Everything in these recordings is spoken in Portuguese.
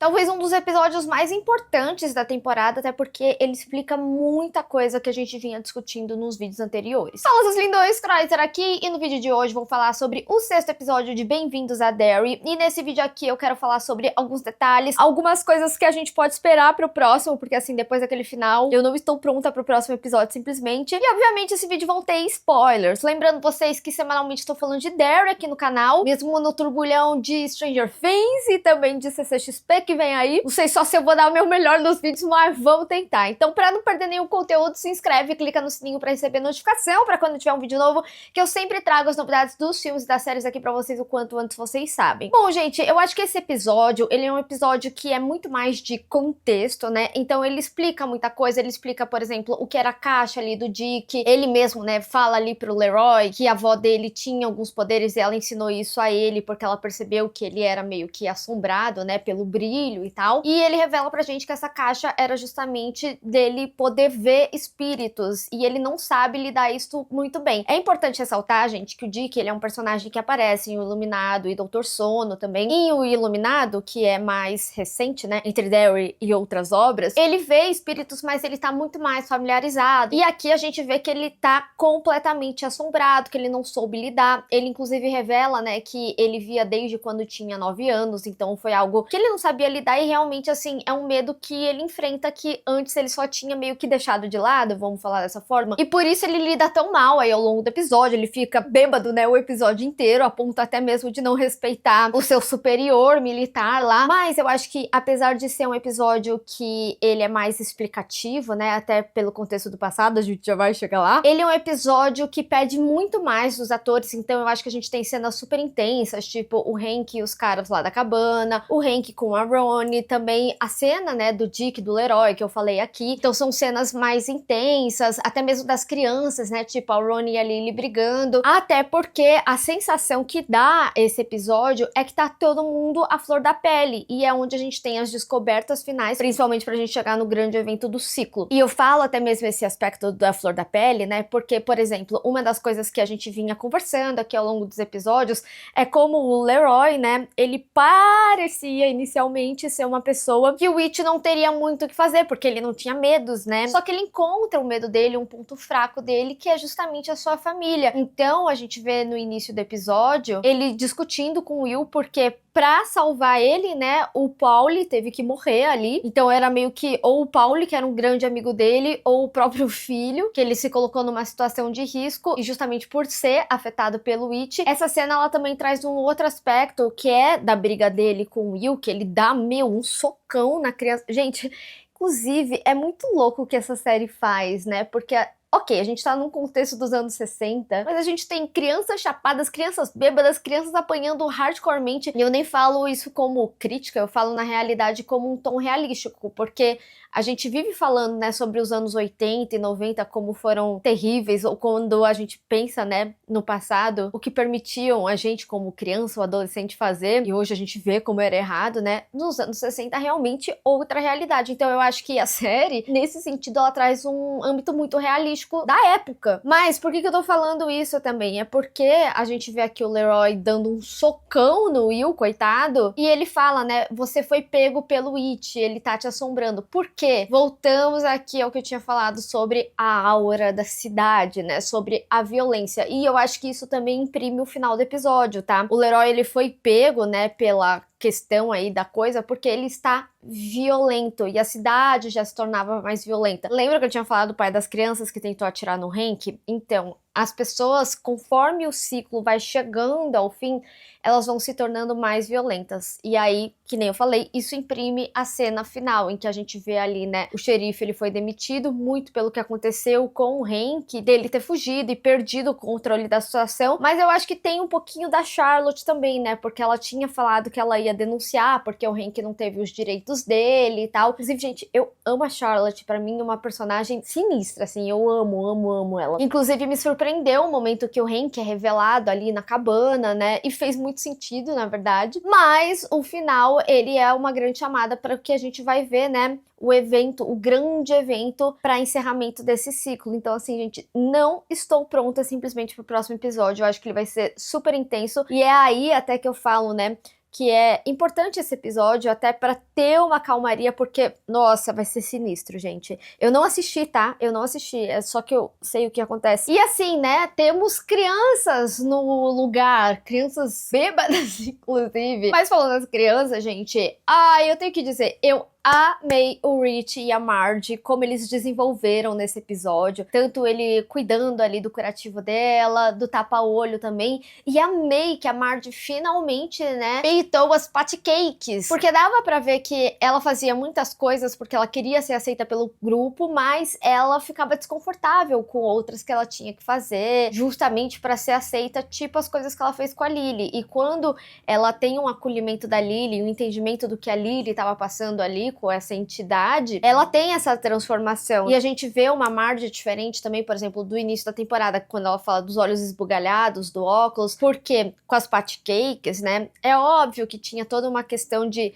Talvez um dos episódios mais importantes da temporada, até porque ele explica muita coisa que a gente vinha discutindo nos vídeos anteriores. Fala, seus lindões, Kreutzer aqui, e no vídeo de hoje vou falar sobre o 6º episódio de Bem-vindos a Derry, e nesse vídeo aqui eu quero falar sobre alguns detalhes, algumas coisas que a gente pode esperar pro próximo, porque assim, depois daquele final, eu não estou pronta pro próximo episódio simplesmente, e obviamente esse vídeo vão ter spoilers, lembrando vocês que semanalmente estou falando de Derry aqui no canal, mesmo no turbulhão de Stranger Things e também de CCXP, que vem aí. Não sei só se eu vou dar o meu melhor nos vídeos, mas vamos tentar. Então, pra não perder nenhum conteúdo, se inscreve, clica no sininho pra receber notificação pra quando tiver um vídeo novo, que eu sempre trago as novidades dos filmes e das séries aqui pra vocês o quanto antes vocês sabem. Bom, gente, eu acho que esse episódio, ele é um episódio que é muito mais de contexto, né? Então ele explica muita coisa, ele explica, por exemplo, o que era a caixa ali do Dick, ele mesmo, né, fala ali pro Leroy que a avó dele tinha alguns poderes e ela ensinou isso a ele porque ela percebeu que ele era meio que assombrado, né, pelo brilho e tal, e ele revela pra gente que essa caixa era justamente dele poder ver espíritos, e ele não sabe lidar isso muito bem. É importante ressaltar, gente, que o Dick, ele é um personagem que aparece em O Iluminado e Doutor Sono também. Em O Iluminado, que é mais recente, né, entre Derry e outras obras, ele vê espíritos, mas ele tá muito mais familiarizado, e aqui a gente vê que ele tá completamente assombrado, que ele não soube lidar. Ele inclusive revela, né, que ele via desde quando tinha 9 anos, então foi algo que ele não sabia lidar, e realmente, assim, é um medo que ele enfrenta que antes ele só tinha meio que deixado de lado, vamos falar dessa forma, e por isso ele lida tão mal aí ao longo do episódio, ele fica bêbado, né, o episódio inteiro, a ponto até mesmo de não respeitar o seu superior militar lá, mas eu acho que, apesar de ser um episódio que ele é mais explicativo, né, até pelo contexto do passado, a gente já vai chegar lá, ele é um episódio que pede muito mais dos atores, então eu acho que a gente tem cenas super intensas, tipo o Hank e os caras lá da cabana, o Hank com a Ronnie, também a cena, né, do Dick, do Leroy, que eu falei aqui. Então são cenas mais intensas, até mesmo das crianças, né, tipo a Ronnie e a Lily brigando, até porque a sensação que dá esse episódio é que tá todo mundo à flor da pele, e é onde a gente tem as descobertas finais, principalmente pra gente chegar no grande evento do ciclo. E eu falo até mesmo esse aspecto da flor da pele, né, porque, por exemplo, uma das coisas que a gente vinha conversando aqui ao longo dos episódios é como o Leroy, né, ele parecia inicialmente ser uma pessoa que o Witch não teria muito o que fazer, porque ele não tinha medos, né? Só que ele encontra o medo dele, um ponto fraco dele, que é justamente a sua família. Então a gente vê no início do episódio ele discutindo com o Will, porque pra salvar ele, né, o Pauli teve que morrer ali. Então era meio que ou o Pauli, que era um grande amigo dele, ou o próprio filho, que ele se colocou numa situação de risco, e justamente por ser afetado pelo Witch. Essa cena, ela também traz um outro aspecto, que é da briga dele com o Will, que ele dá, um socão na criança. Gente, inclusive, é muito louco o que essa série faz, né, porque ok, a gente tá num contexto dos anos 60, mas a gente tem crianças chapadas, crianças bêbadas, crianças apanhando hardcoremente, e eu nem falo isso como crítica, eu falo na realidade como um tom realístico, porque a gente vive falando, né, sobre os anos 80 e 90 como foram terríveis, ou quando a gente pensa, né, no passado, o que permitiam a gente como criança ou adolescente fazer, e hoje a gente vê como era errado, né, nos anos 60 realmente outra realidade. Então eu acho que a série, nesse sentido, ela traz um âmbito muito realístico da época. Mas por que eu tô falando isso também? É porque a gente vê aqui o Leroy dando um socão no Will, coitado, e ele fala, né, você foi pego pelo It, ele tá te assombrando. Por quê? Voltamos aqui ao que eu tinha falado sobre a aura da cidade, né, sobre a violência, e eu acho que isso também imprime o final do episódio, tá? O Leroy, ele foi pego, né, pela questão aí da coisa, porque ele está violento, e a cidade já se tornava mais violenta. Lembra que eu tinha falado do pai das crianças que tentou atirar no Hank? Então, as pessoas, conforme o ciclo vai chegando ao fim, elas vão se tornando mais violentas. E aí, que nem eu falei, isso imprime a cena final, em que a gente vê ali, né, o xerife, ele foi demitido muito pelo que aconteceu com o Hank, dele ter fugido e perdido o controle da situação, mas eu acho que tem um pouquinho da Charlotte também, né, porque ela tinha falado que ela ia denunciar, porque o Hank não teve os direitos dele e tal. Inclusive, gente, eu amo a Charlotte, pra mim é uma personagem sinistra, assim, eu amo ela. Inclusive, me surpreendeu o momento que o Hank é revelado ali na cabana, né, e fez muito sentido, na verdade, mas o final, ele é uma grande chamada para o que a gente vai ver, né, o evento, o grande evento para encerramento desse ciclo. Então, assim, gente, não estou pronta simplesmente pro próximo episódio. Eu acho que ele vai ser super intenso, e é aí até que eu falo, né, que é importante esse episódio até pra ter uma calmaria, porque, nossa, vai ser sinistro, gente. Eu não assisti, tá? Eu não assisti, é só que eu sei o que acontece. E assim, né, temos crianças no lugar, crianças bêbadas, inclusive. Mas falando das crianças, gente, eu tenho que dizer, eu amei o Rich e a Marge, como eles desenvolveram nesse episódio. Tanto ele cuidando ali do curativo dela, do tapa-olho também. E amei que a Marge finalmente, né, peitou as patcakes. Porque dava pra ver que ela fazia muitas coisas porque ela queria ser aceita pelo grupo, mas ela ficava desconfortável com outras que ela tinha que fazer, justamente pra ser aceita, tipo as coisas que ela fez com a Lily. E quando ela tem um acolhimento da Lily, um entendimento do que a Lily tava passando ali com essa entidade, ela tem essa transformação. E a gente vê uma Marge diferente também, por exemplo, do início da temporada, quando ela fala dos olhos esbugalhados, do óculos, porque com as patcakes, né, é óbvio que tinha toda uma questão de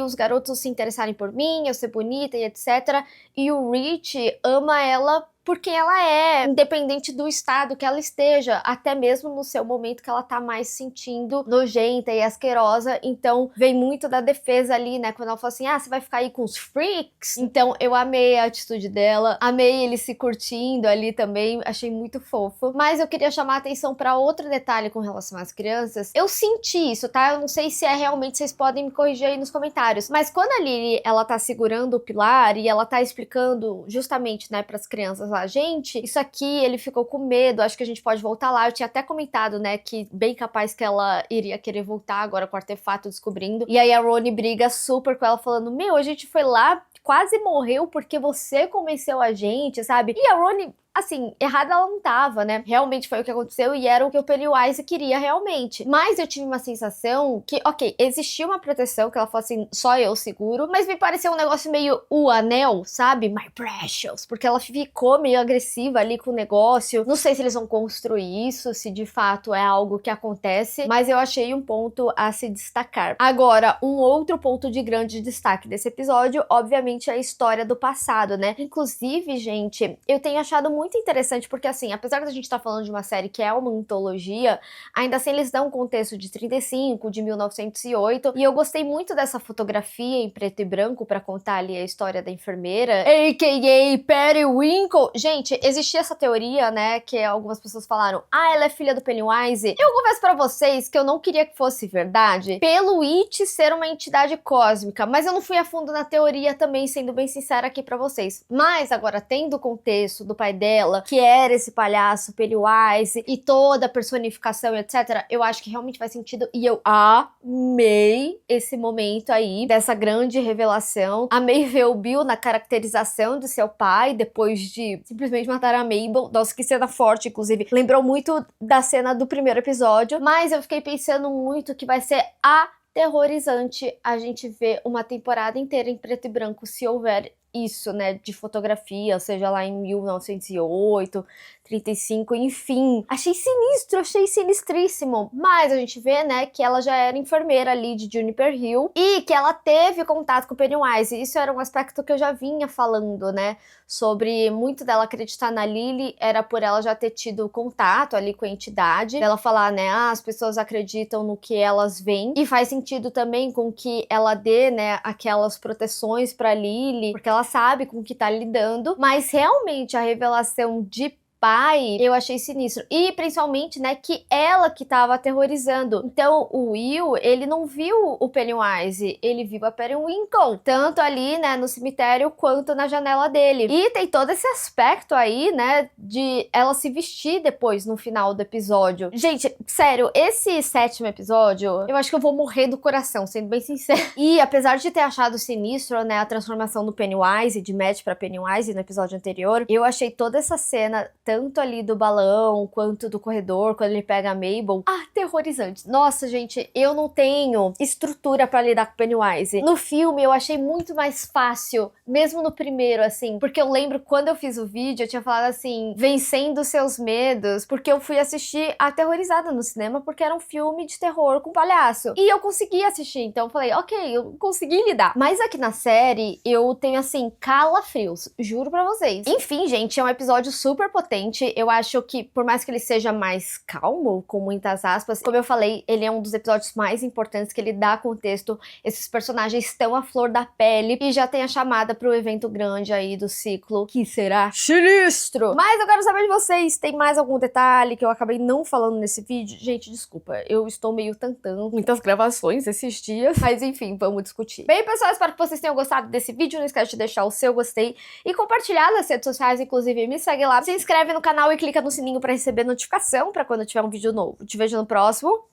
os garotos se interessarem por mim, eu ser bonita e etc. E o Rich ama ela por quem ela é, independente do estado que ela esteja, até mesmo no seu momento que ela tá mais se sentindo nojenta e asquerosa. Então vem muito da defesa ali, né, quando ela fala assim, você vai ficar aí com os freaks? Então eu amei a atitude dela, amei ele se curtindo ali também, achei muito fofo. Mas eu queria chamar a atenção pra outro detalhe com relação às crianças. Eu senti isso, tá? Eu não sei se é realmente, vocês podem me corrigir aí nos comentários, mas quando a Lily, ela tá segurando o pilar e ela tá explicando justamente, né, pras crianças lá, gente, isso aqui, ele ficou com medo, acho que a gente pode voltar lá. Eu tinha até comentado, né, que bem capaz que ela iria querer voltar agora com o artefato descobrindo. E aí a Roni briga super com ela, falando, meu, a gente foi lá, quase morreu porque você convenceu a gente, sabe? E a Roni, assim, errada ela não tava, né? Realmente foi o que aconteceu e era o que o Pennywise queria realmente. Mas eu tive uma sensação que, ok, existia uma proteção, que ela falou assim, só eu seguro, mas me pareceu um negócio meio o anel, sabe? My precious, porque ela ficou meio agressiva ali com o negócio. Não sei se eles vão construir isso, se de fato é algo que acontece, mas eu achei um ponto a se destacar. Agora, um outro ponto de grande destaque desse episódio, obviamente, é a história do passado, né? Inclusive, gente, eu tenho achado muito interessante, porque assim, apesar da gente estar falando de uma série que é uma antologia, ainda assim eles dão um contexto de 35, de 1908, e eu gostei muito dessa fotografia em preto e branco pra contar ali a história da enfermeira, a.k.a. Periwinkle. Gente, existia essa teoria, né, que algumas pessoas falaram, ela é filha do Pennywise. Eu confesso pra vocês que eu não queria que fosse verdade, pelo It ser uma entidade cósmica, mas eu não fui a fundo na teoria também, sendo bem sincera aqui pra vocês. Mas agora, tendo o contexto do pai dela, que era esse palhaço Pennywise e toda a personificação e etc, eu acho que realmente faz sentido e eu amei esse momento aí dessa grande revelação. Amei ver o Bill na caracterização de seu pai depois de simplesmente matar a Mabel. Nossa, que cena forte, inclusive. Lembrou muito da cena do primeiro episódio, mas eu fiquei pensando muito que vai ser aterrorizante a gente ver uma temporada inteira em preto e branco, se houver isso, né, de fotografia, seja lá em 1908, 35, enfim. Achei sinistro, achei sinistríssimo. Mas a gente vê, né, que ela já era enfermeira ali de Juniper Hill e que ela teve contato com o Pennywise. Isso era um aspecto que eu já vinha falando, né, sobre muito dela acreditar na Lily, era por ela já ter tido contato ali com a entidade. Ela falar, né, as pessoas acreditam no que elas veem. E faz sentido também com que ela dê, né, aquelas proteções pra Lily, porque ela sabe com o que tá lidando. Mas realmente a revelação de pai, eu achei sinistro. E principalmente, né, que ela que tava aterrorizando. Então, o Will, ele não viu o Pennywise, ele viu a Periwinkle. Tanto ali, né, no cemitério, quanto na janela dele. E tem todo esse aspecto aí, né, de ela se vestir depois, no final do episódio. Gente, sério, esse 7º episódio, eu acho que eu vou morrer do coração, sendo bem sincera. E apesar de ter achado sinistro, né, a transformação do Pennywise, de Matt pra Pennywise no episódio anterior, eu achei toda essa cena, tanto ali do balão, quanto do corredor, quando ele pega a Mabel, aterrorizante. Nossa, gente, eu não tenho estrutura pra lidar com Pennywise. No filme, eu achei muito mais fácil, mesmo no primeiro, assim, porque eu lembro quando eu fiz o vídeo, eu tinha falado assim, vencendo seus medos, porque eu fui assistir aterrorizada no cinema, porque era um filme de terror com palhaço. E eu consegui assistir, então eu falei, ok, eu consegui lidar. Mas aqui na série, eu tenho, assim, calafrios, juro pra vocês. Enfim, gente, é um episódio super potente, consistente. Eu acho que, por mais que ele seja mais calmo, com muitas aspas, como eu falei, ele é um dos episódios mais importantes, que ele dá contexto. Esses personagens estão à flor da pele e já tem a chamada pro evento grande aí do ciclo, que será sinistro. Mas eu quero saber de vocês, tem mais algum detalhe que eu acabei não falando nesse vídeo? Gente, desculpa, eu estou meio tantando muitas gravações esses dias, mas enfim, vamos discutir. Bem, pessoal, espero que vocês tenham gostado desse vídeo. Não esquece de deixar o seu gostei e compartilhar nas redes sociais, inclusive me segue lá, se inscreve no canal e clica no sininho pra receber notificação pra quando tiver um vídeo novo. Te vejo no próximo.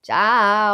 Tchau!